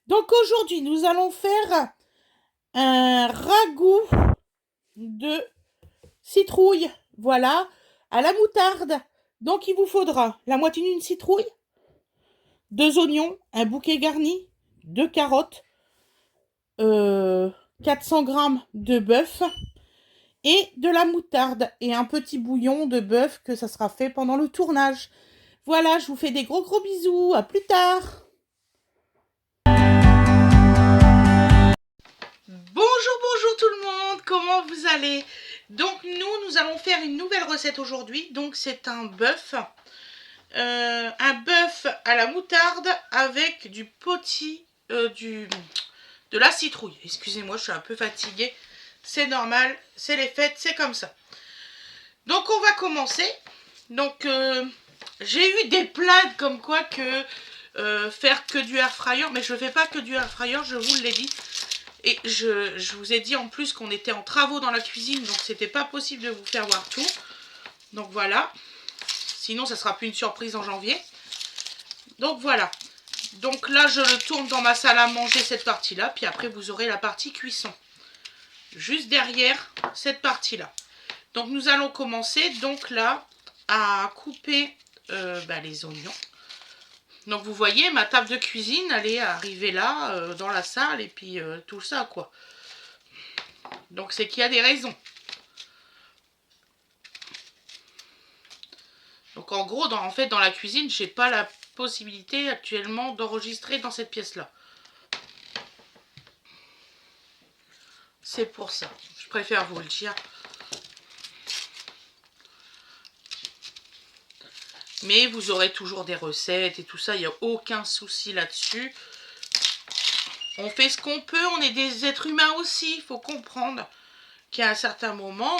Donc aujourd'hui, nous allons faire un ragoût de citrouille, voilà, à la moutarde. Donc il vous faudra la moitié d'une citrouille, 2 oignons, un bouquet garni, 2 carottes, 400 g de bœuf et de la moutarde et un petit bouillon de bœuf que ça sera fait pendant le tournage. Voilà, je vous fais des gros bisous, à plus tard. Bonjour tout le monde, comment vous allez? Donc nous allons faire une nouvelle recette aujourd'hui. Donc c'est un bœuf à la moutarde avec du potis, de la citrouille. Excusez-moi, je suis un peu fatiguée. C'est normal, c'est les fêtes, c'est comme ça. Donc on va commencer. Donc j'ai eu des plaintes comme quoi que faire que du air fryer, mais je ne fais pas que du air fryer, je vous l'ai dit. Et je vous ai dit en plus qu'on était en travaux dans la cuisine, donc c'était pas possible de vous faire voir tout. Donc voilà. Sinon, ça sera plus une surprise en janvier. Donc voilà. Donc là, je le tourne dans ma salle à manger, cette partie-là. Puis après, vous aurez la partie cuisson. Juste derrière cette partie-là. Donc nous allons commencer, donc là, à couper les oignons. Donc vous voyez, ma table de cuisine, elle est arrivée là, dans la salle, et puis tout ça, quoi. Donc c'est qu'il y a des raisons. Donc en gros, dans la cuisine, j'ai pas la possibilité actuellement d'enregistrer dans cette pièce-là. C'est pour ça. Je préfère vous le dire. Mais vous aurez toujours des recettes et tout ça, il n'y a aucun souci là-dessus. On fait ce qu'on peut, on est des êtres humains aussi, il faut comprendre qu'à un certain moment,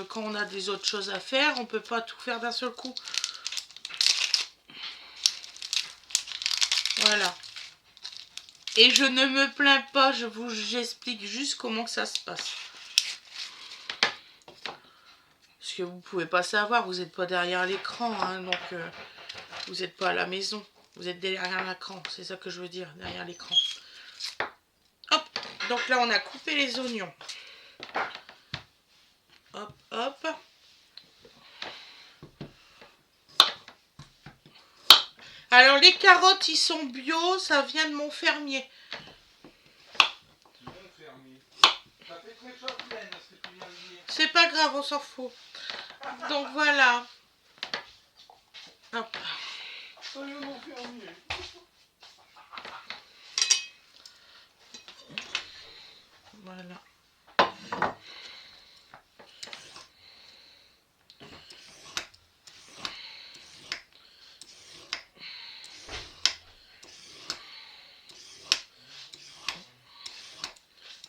quand on a des autres choses à faire, on ne peut pas tout faire d'un seul coup. Voilà. Et je ne me plains pas, j'explique juste comment que ça se passe. Parce que vous ne pouvez pas savoir, vous n'êtes pas derrière l'écran, hein, donc vous n'êtes pas à la maison. Vous êtes derrière l'écran, c'est ça que je veux dire, derrière l'écran. Hop, donc là on a coupé les oignons. Hop, hop. Alors les carottes, ils sont bio, ça vient de mon fermier. C'est pas grave, on s'en fout. Donc voilà. Hop. Voilà.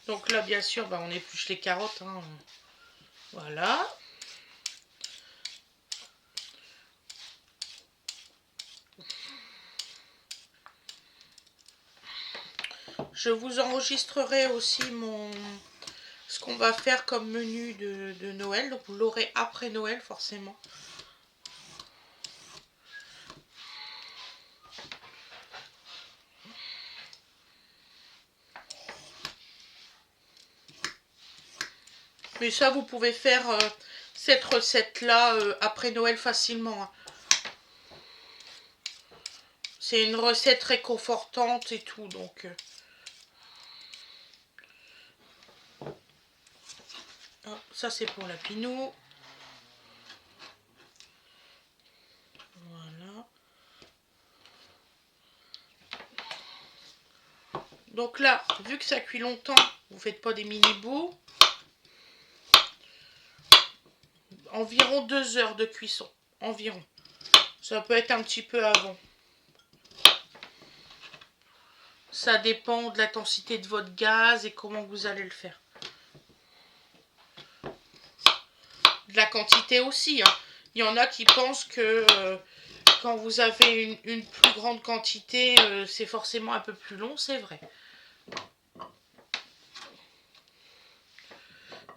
Donc là, bien sûr, on épluche les carottes. Hein. Voilà. Je vous enregistrerai aussi ce qu'on va faire comme menu de Noël. Donc vous l'aurez après Noël, forcément. Mais ça, vous pouvez faire cette recette-là après Noël facilement. Hein. C'est une recette réconfortante et tout, donc... Oh, ça, c'est pour la pinou. Voilà. Donc là, vu que ça cuit longtemps, vous ne faites pas des mini-bouts. Environ 2 heures de cuisson. Environ. Ça peut être un petit peu avant. Ça dépend de l'intensité de votre gaz et comment vous allez le faire. De la quantité aussi. Hein. Il y en a qui pensent que quand vous avez une plus grande quantité, c'est forcément un peu plus long. C'est vrai.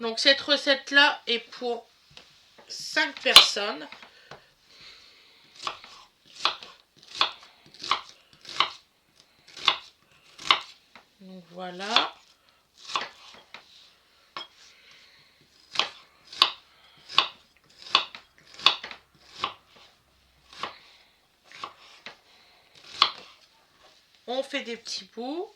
Donc cette recette-là est pour 5 personnes. Voilà. On fait des petits bouts.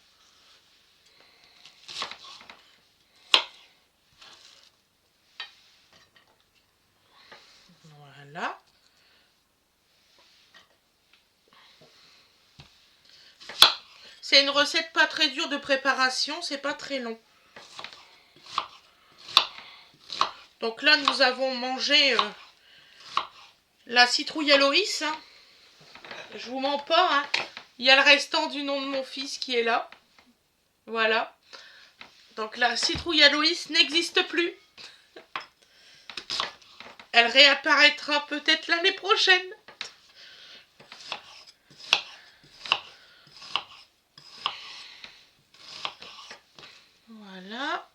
Voilà. C'est une recette pas très dure de préparation, c'est pas très long. Donc là, nous avons mangé la citrouille à Loïs. Hein. Je vous mens pas, hein. Il y a le restant du nom de mon fils qui est là. Voilà. Donc la citrouille à Loïs n'existe plus. Elle réapparaîtra peut-être l'année prochaine. Voilà.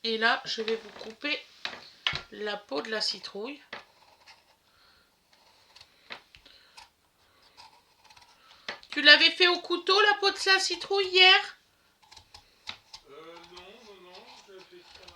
Et là, je vais vous couper la peau de la citrouille. Tu l'avais fait au couteau, la peau de la citrouille, hier? Non, j'ai fait ça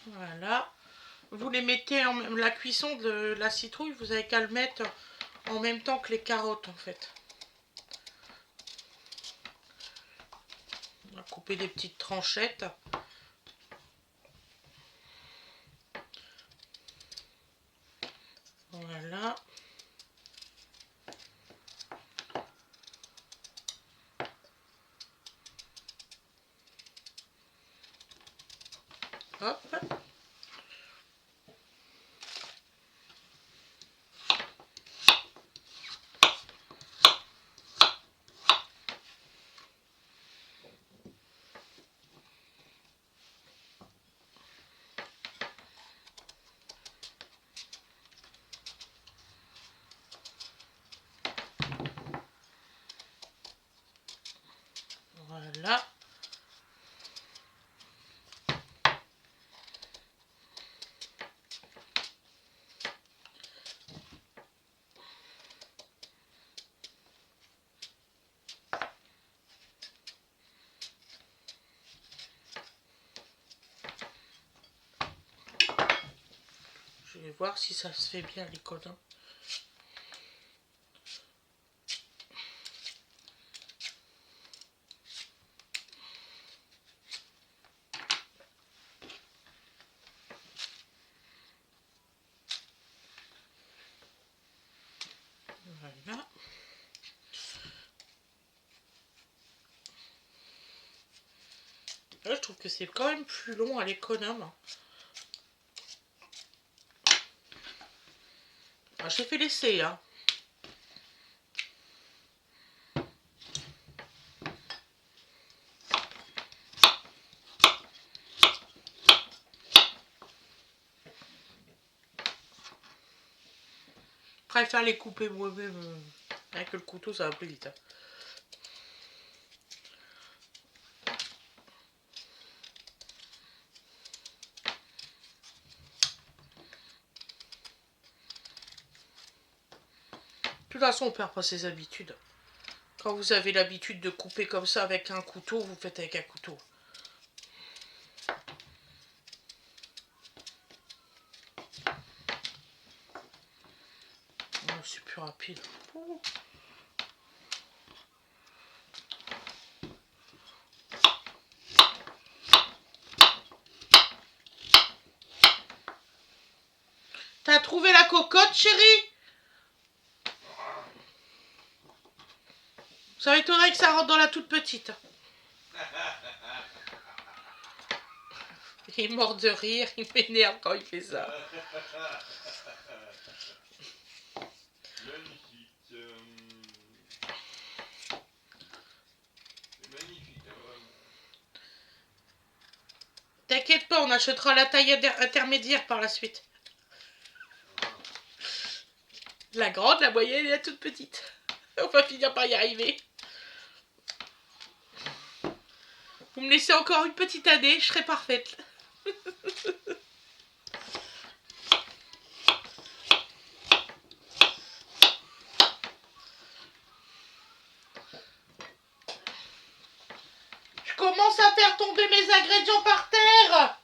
Voilà. Vous les mettez en la cuisson de la citrouille, vous avez qu'à le mettre en même temps que les carottes en fait. On va couper des petites tranchettes. Voilà. Hop. Voilà. Je vais voir si ça se fait bien les codins. Voilà. Là, je trouve que c'est quand même plus long à l'économe. Ah, j'ai fait l'essai, hein. Je préfère les couper moi-même. Avec le couteau, ça va plus vite. Hein. De toute façon, on perd pas ses habitudes. Quand vous avez l'habitude de couper comme ça avec un couteau, vous faites avec un couteau. Oh, c'est plus rapide. Ouh. T'as trouvé la cocotte, chérie? Ça m'étonnerait que ça rentre dans la toute petite. Il est mort de rire, il m'énerve quand il fait ça. magnifique. C'est magnifique, hein, vraiment. T'inquiète pas, on achètera la taille intermédiaire par la suite. La grande, la moyenne et la toute petite. On va finir par y arriver. Vous me laissez encore une petite année, je serai parfaite. Je commence à faire tomber mes ingrédients par terre.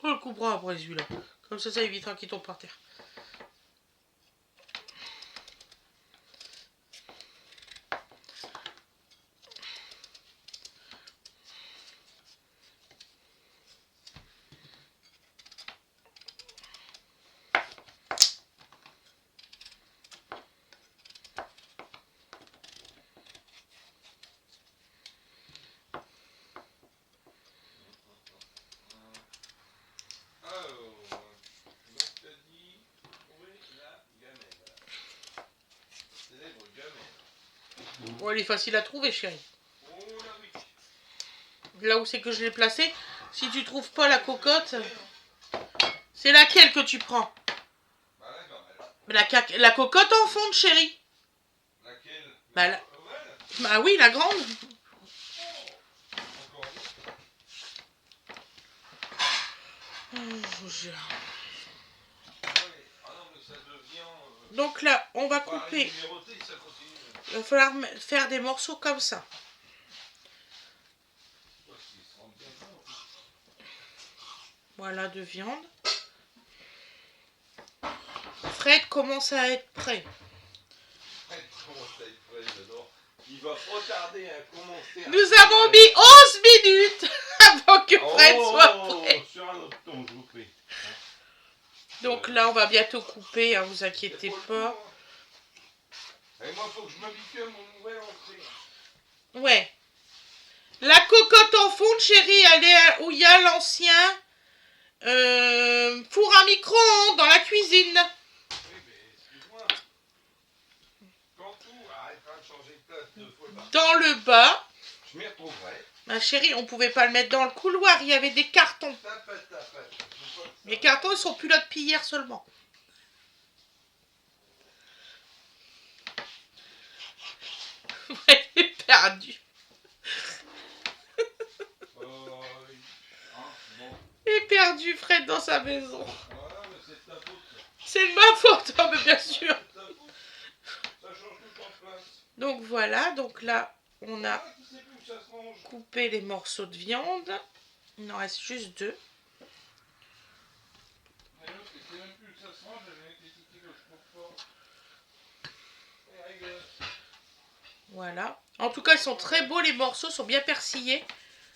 On le coupera après celui-là. Comme ça évitera qu'il tombe par terre. Bon, elle est facile à trouver, chérie. Là où c'est que je l'ai placé, si tu trouves pas la cocotte, c'est laquelle que tu prends? La cocotte en fonte, chérie. Laquelle? Bah oui, la grande. Donc là, on va couper. Il va falloir faire des morceaux comme ça. Voilà, de viande. Fred commence à être prêt. Il va pas tarder à commencer. Nous avons mis 11 minutes avant que Fred soit prêt. Sur un autre ton, je vous prie. Donc là, on va bientôt couper, hein, vous inquiétez pas. Et moi, faut que je m'habitue à mon nouvel entrée. Ouais. La cocotte en fonte, chérie, elle est où il y a l'ancien four à micro-ondes dans la cuisine. Oui, mais excuse-moi. Quand tout arrêtera de changer de place 2 fois par Dans le bas. je m'y retrouverai. Ma chérie, on pouvait pas le mettre dans le couloir, il y avait des cartons. Les cartons, ils sont plus là depuis hier seulement. Elle est perdue. Il est perdu, Fred, dans sa maison. Voilà, mais c'est de ta faute. C'est de ma faute, hein, mais bien sûr. C'est de ta faute. Ça change tout en place. Donc voilà, donc là, on a Ah, qui sait plus où ça se mange. coupé les morceaux de viande. Il en reste juste 2. Mais l'autre, il sait même plus où ça se mange, j'avais été tout que je trouve pas. Et rigole. Voilà. En tout cas, ils sont très beaux, les morceaux sont bien persillés.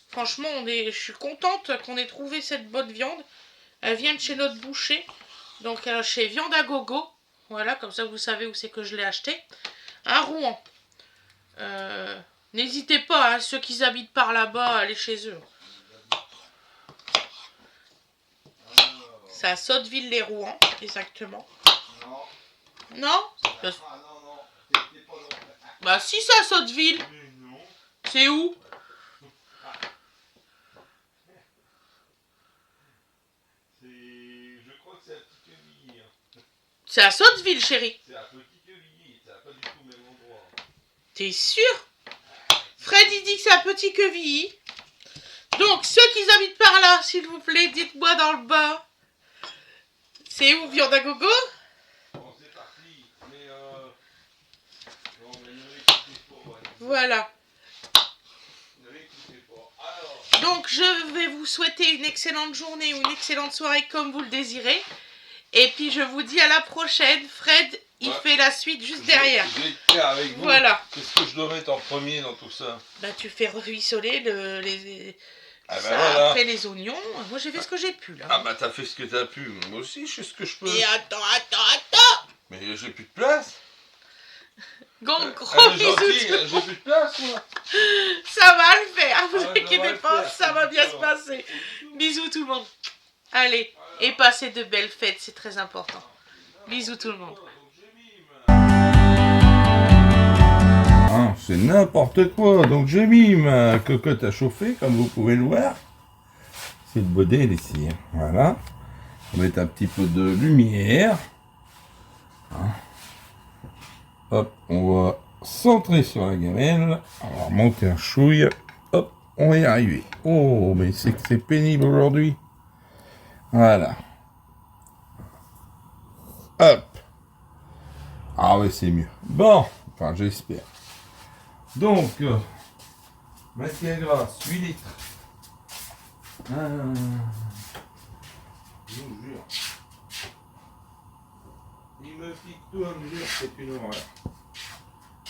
Franchement, je suis contente qu'on ait trouvé cette bonne viande. Elle vient de chez notre boucher. Donc chez Viande à Gogo. Voilà, comme ça vous savez où c'est que je l'ai acheté. À Rouen. N'hésitez pas, hein, ceux qui habitent par là-bas, à aller chez eux. C'est à Sotteville-les-Rouen, exactement. Non. Non? Ah non, non. T'es pas dans. Bah si, c'est à Sotteville. Mais non. C'est où? Je crois que c'est à Petit Quevilly. C'est à Sotteville, chérie. C'est à Petit Quevilly, c'est pas du tout le même endroit. T'es sûr? Fred, il dit que c'est à Petit Quevilly. Donc, ceux qui habitent par là, s'il vous plaît, dites-moi dans le bas. C'est où, Viande à Gogo? Bon, c'est parti, mais non, mais ne l'écoutez pas. Ouais. Voilà. Ne l'écoutez pas. Alors. Donc, je vais vous souhaiter une excellente journée ou une excellente soirée comme vous le désirez. Et puis, je vous dis à la prochaine. Fred, il fait la suite juste derrière. Je vais être clair avec vous. Voilà. Qu'est-ce que je dois mettre en premier dans tout ça? Bah, tu fais ruisseler Ah bah Ça, voilà. après les oignons, moi j'ai fait ce que j'ai pu là. Ah bah t'as fait ce que t'as pu. Moi aussi, je fais ce que je peux. Et attends. Mais j'ai plus de place. Gros Elle est bisous tout gentille, le monde. j'ai plus de place, moi. Ça va le faire, vous Ah, ça va inquiétez le pas, faire, ça va bien se ça va. passer. Bisous tout le monde. Allez, et passez de belles fêtes, c'est très important. Bisous tout le monde. Ah, c'est n'importe quoi. Donc j'ai mis ma cocotte à chauffer, comme vous pouvez le voir. C'est le modèle ici. Voilà. On va mettre un petit peu de lumière. Hein. Hop, on va centrer sur la gamelle. On va remonter un chouille. Hop, on va y arriver. Oh, mais c'est que c'est pénible aujourd'hui. Voilà. Hop. Ah ouais, c'est mieux. Bon, enfin j'espère. Donc, matière grasse, 8 litres. Je vous jure. Il me pique tout à me dire, c'est une horreur.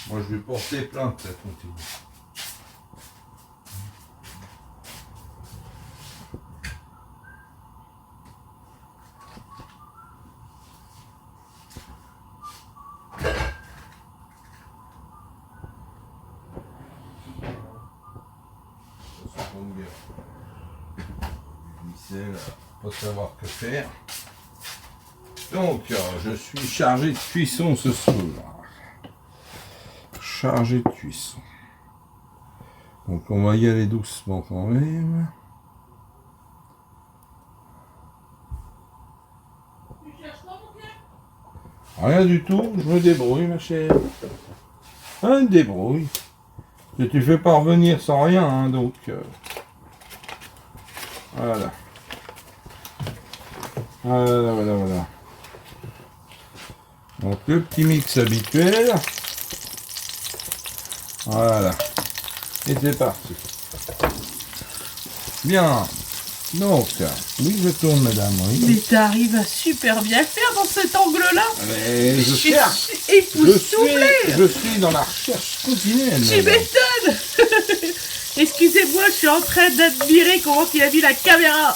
Moi, je vais porter plainte, ça continue. Ça tombe bien. Du pas savoir que faire. Donc, je suis chargé de cuisson ce soir. Chargé de cuisson. Donc, on va y aller doucement quand même. Rien du tout, je me débrouille, ma chère. Un débrouille. Et tu fais pas revenir sans rien, hein, donc. Voilà. Voilà. Donc le petit mix habituel. Voilà. Et c'est parti. Bien. Donc, oui, je tourne, madame. Oui. Mais t'arrives à super bien le faire dans cet angle-là. Mais je suis cherche. époustouflée. Je suis dans la recherche quotidienne. Tu madame. m'étonnes. Excusez-moi, je suis en train d'admirer comment il a mis la caméra.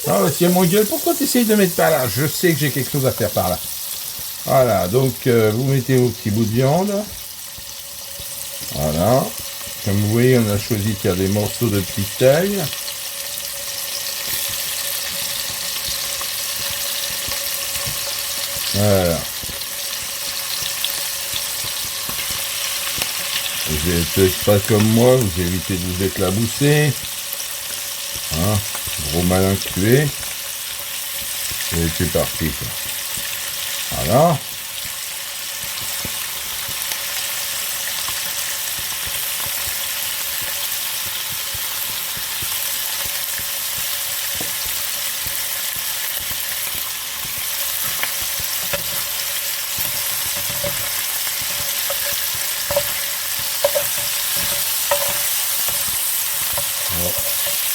Ah, bah, tiens, mon gueule, pourquoi tu essayes de mettre par là? Je sais que j'ai quelque chose à faire par là. Voilà, donc vous mettez vos petits bouts de viande. Voilà. Comme vous voyez, on a choisi de faire des morceaux de petite taille. Voilà. Vous n'êtes pas comme moi, vous évitez de vous éclabousser. Hein, gros malin que tu es. Et c'est parti. Quoi. Voilà.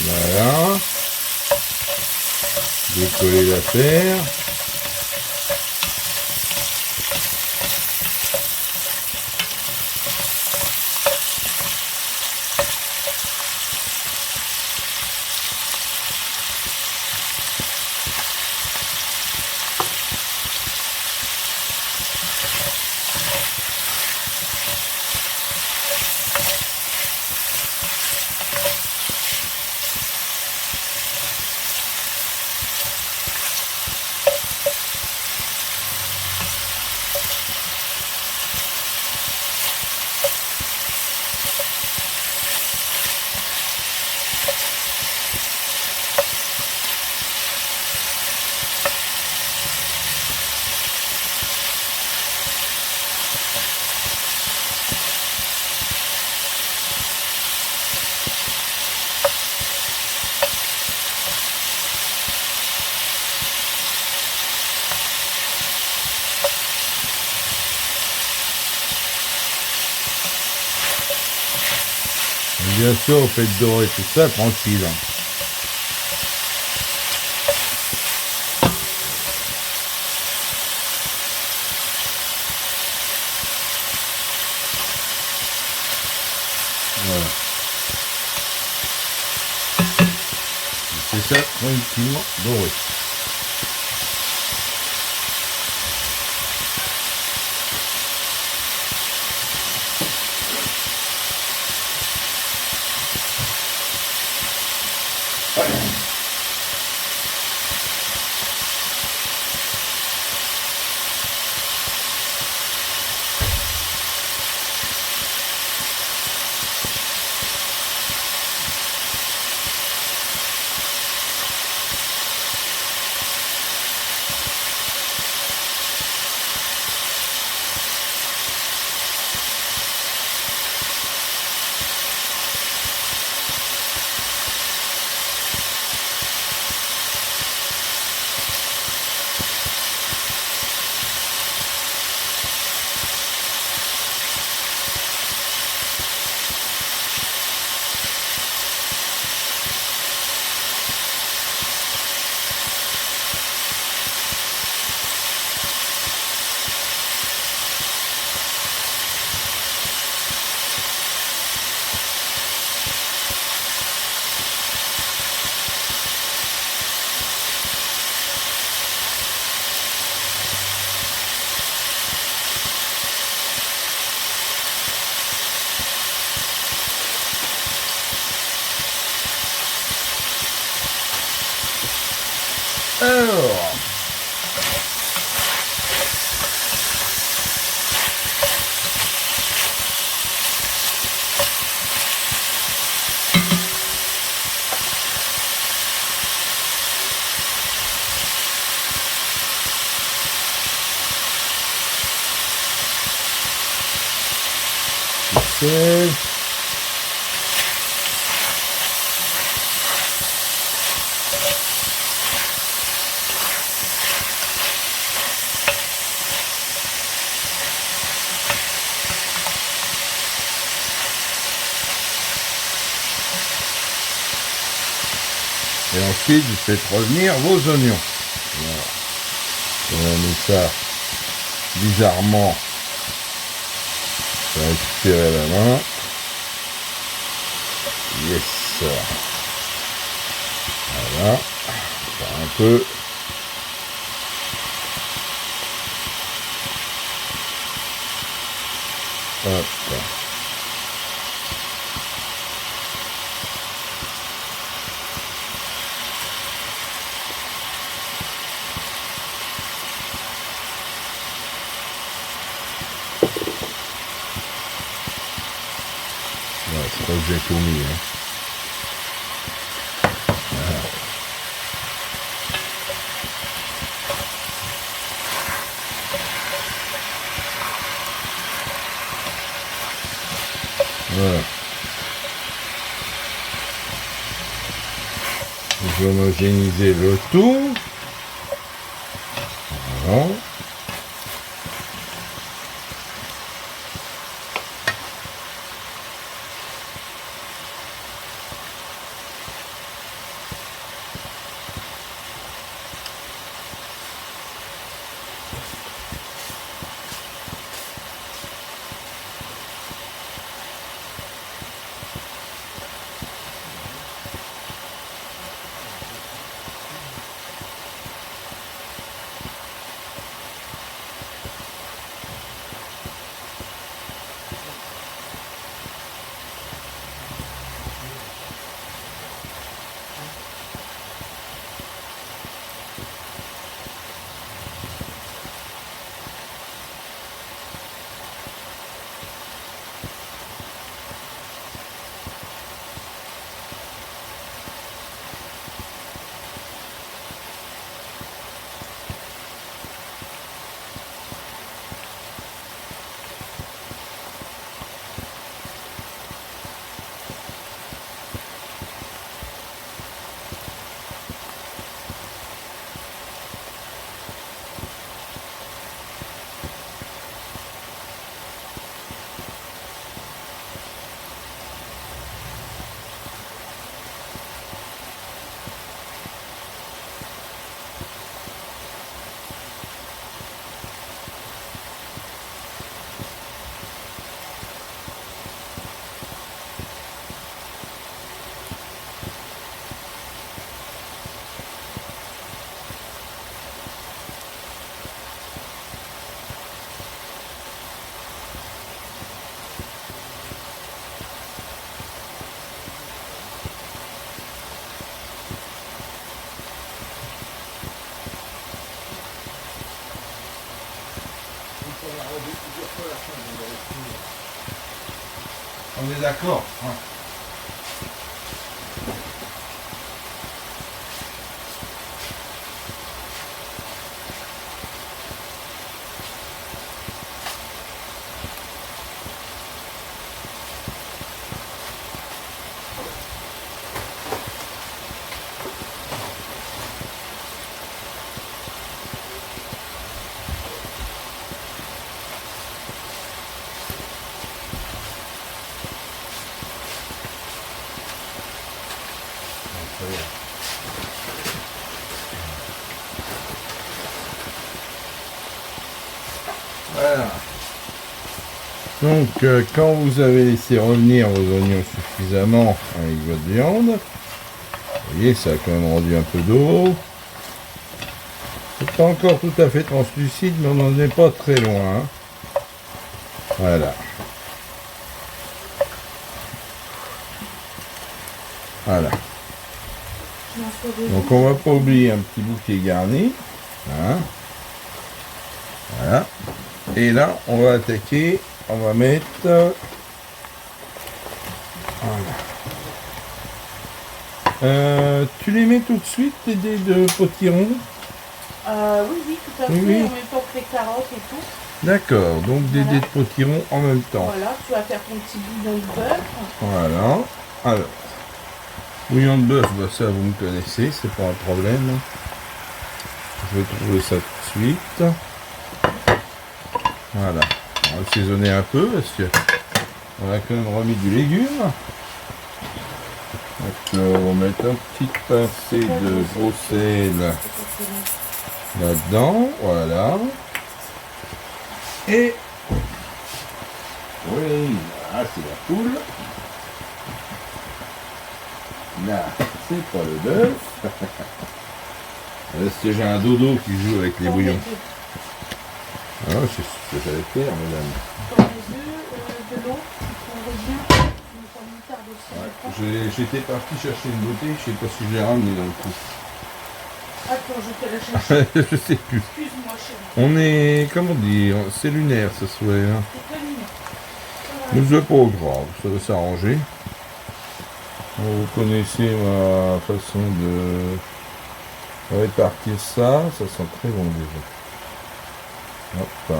Voilà. Décoller l'affaire. Bien sûr, vous faites dorer tout ça tranquille. Voilà. laisser ça tranquillement dorer. Alors, sel. Et ensuite, vous faites revenir vos oignons. Voilà. On va mettre ça bizarrement. Je vais récupérer la main. Yes. Voilà. Faire un peu. Hop. Ouais, c'est pas que j'ai tout mis. Hein. Voilà. Voilà. Je vais homogénéiser le tout. Voilà. On est d'accord. Hein. Voilà. Donc, quand vous avez laissé revenir vos oignons suffisamment avec votre viande, vous voyez, ça a quand même rendu un peu d'eau. C'est pas encore tout à fait translucide, mais on n'en est pas très loin. Voilà. Voilà. Donc on va pas oublier un petit bout qui est garni. Hein. Voilà. Et là, on va attaquer. On va mettre. Voilà. Tu les mets tout de suite, tes dés de potiron? Oui, tout à fait. Oui. En même temps que les carottes et tout. D'accord, donc des Voilà. dés de potiron en même temps. Voilà, tu vas faire ton petit bouillon de bœuf. Voilà. Alors, bouillon de bœuf, bah ça vous me connaissez, c'est pas un problème. Je vais trouver ça tout de suite. Voilà. On va assaisonner un peu parce que on a quand même remis du légume. Donc, on va mettre un petit pincée de gros sel là-dedans. Voilà. Et oui, là c'est la poule. Là, c'est pas le bœuf. Parce que j'ai un dodo qui joue avec les bouillons. Ah, c'est ce que j'allais faire, madame. Pour les œufs, de l'eau, on revient. J'étais parti chercher une bouteille, je sais pas si je l'ai ramené dans le coup. Attends, je te la cherche. Je sais plus. Excuse-moi, chérie. On est, comment dire, c'est lunaire ce soir. Hein. C'est pas lunaire. Mais c'est pas grave, ça va s'arranger. Vous connaissez ma façon de répartir ça, ça sent très bon déjà. Hop là.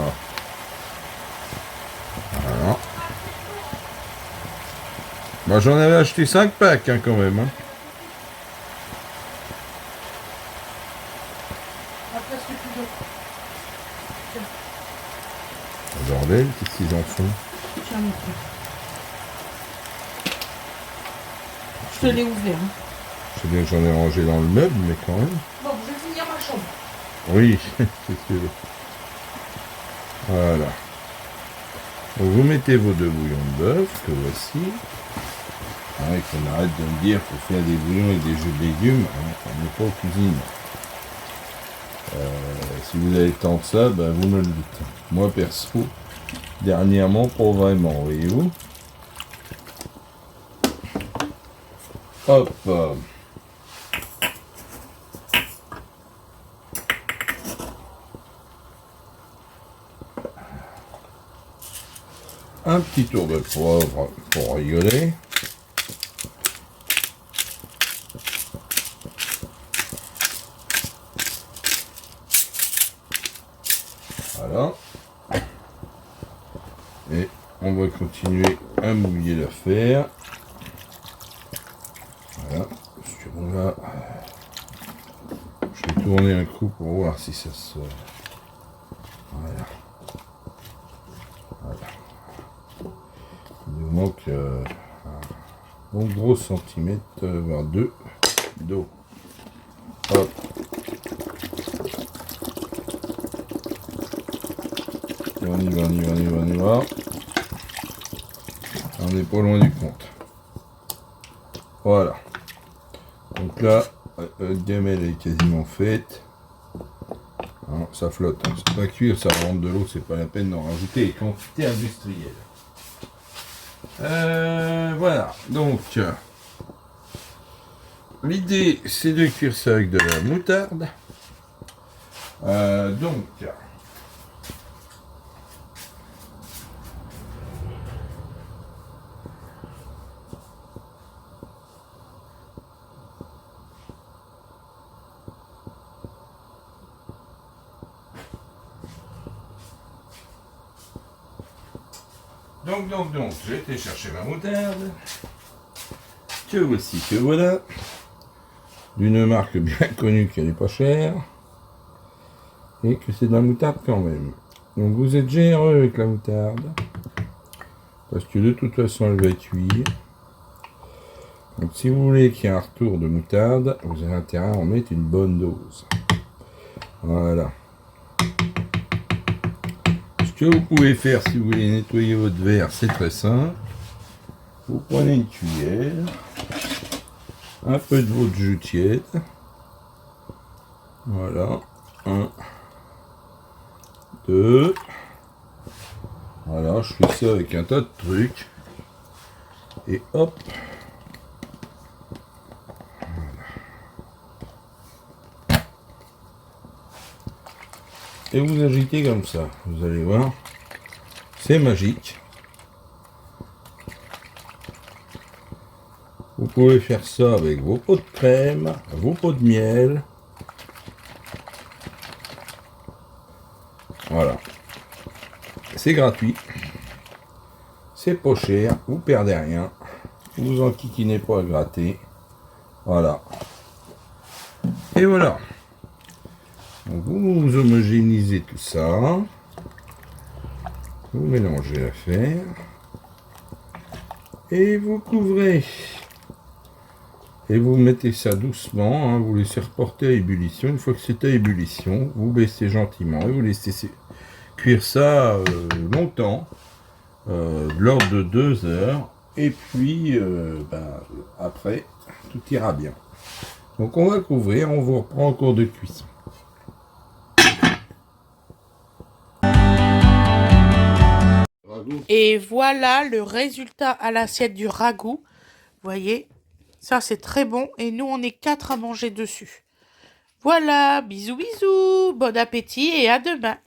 Voilà. Bah, j'en avais acheté 5 packs hein, quand même. Hein. Après, c'est plus d'eau. Oh, bordel, qu'est-ce qu'ils en font? Tiens, mon frère. Je te l'ai ouvert. Hein. Je sais bien que j'en ai rangé dans le meuble, mais quand même. Bon, je vais finir ma chambre. Oui, c'est sûr. Voilà. Donc, vous mettez vos 2 bouillons de bœuf, que voici. Ouais, qu'on arrête de me dire qu'il faut faire des bouillons et des jus de légumes. Hein, on n'est pas aux cuisines. Si vous avez le temps de ça, ben, vous me le dites. Moi, perso, dernièrement, pas vraiment, voyez-vous. Hop. Un petit tour de poivre pour rigoler. Voilà. Et on va continuer à mouiller l'affaire. Voilà. Sur là. Je vais tourner un coup pour voir si ça se... Voilà. Voilà. Il nous manque un bon gros centimètre, voire 2 d'eau. Hop. On y va, on y va, on y va, on y va. On n'est pas loin du compte. Voilà. Donc là, la gamelle est quasiment faite. Non, ça flotte. Hein. C'est pas cuire, ça rentre de l'eau, c'est pas la peine d'en rajouter. Quantité industrielle. Voilà. Donc, l'idée, c'est de cuire ça avec de la moutarde. Donc, Donc, j'ai été chercher ma moutarde. Que voici, que voilà. D'une marque bien connue qui n'est pas chère. Et que c'est de la moutarde quand même. Donc vous êtes généreux avec la moutarde. Parce que de toute façon elle va cuire. Donc si vous voulez qu'il y ait un retour de moutarde, vous avez intérêt à en mettre une bonne dose. Voilà. Ce que vous pouvez faire si vous voulez nettoyer votre verre, c'est très simple. Vous prenez une cuillère, un peu de votre jus tiède. Voilà. 1, 2. Voilà, je fais ça avec un tas de trucs. Et hop. Et vous agitez comme ça, vous allez voir, c'est magique. Vous pouvez faire ça avec vos pots de crème, vos pots de miel. Voilà. C'est gratuit. C'est pas cher, vous perdez rien. Vous en enquiquinez pas à gratter. Voilà. Et voilà. Donc vous homogénéisez tout ça. Vous mélangez l'affaire. Et vous couvrez. Et vous mettez ça doucement, hein, vous laissez reporter à ébullition. Une fois que c'est à ébullition, vous baissez gentiment et vous laissez cuire ça longtemps, de l'ordre de 2 heures. Et puis, après, tout ira bien. Donc on va couvrir, on vous reprend en cours de cuisson. Et voilà le résultat à l'assiette du ragoût. Vous voyez, ça c'est très bon. Et nous, on est 4 à manger dessus. Voilà, bisous bisous, bon appétit et à demain.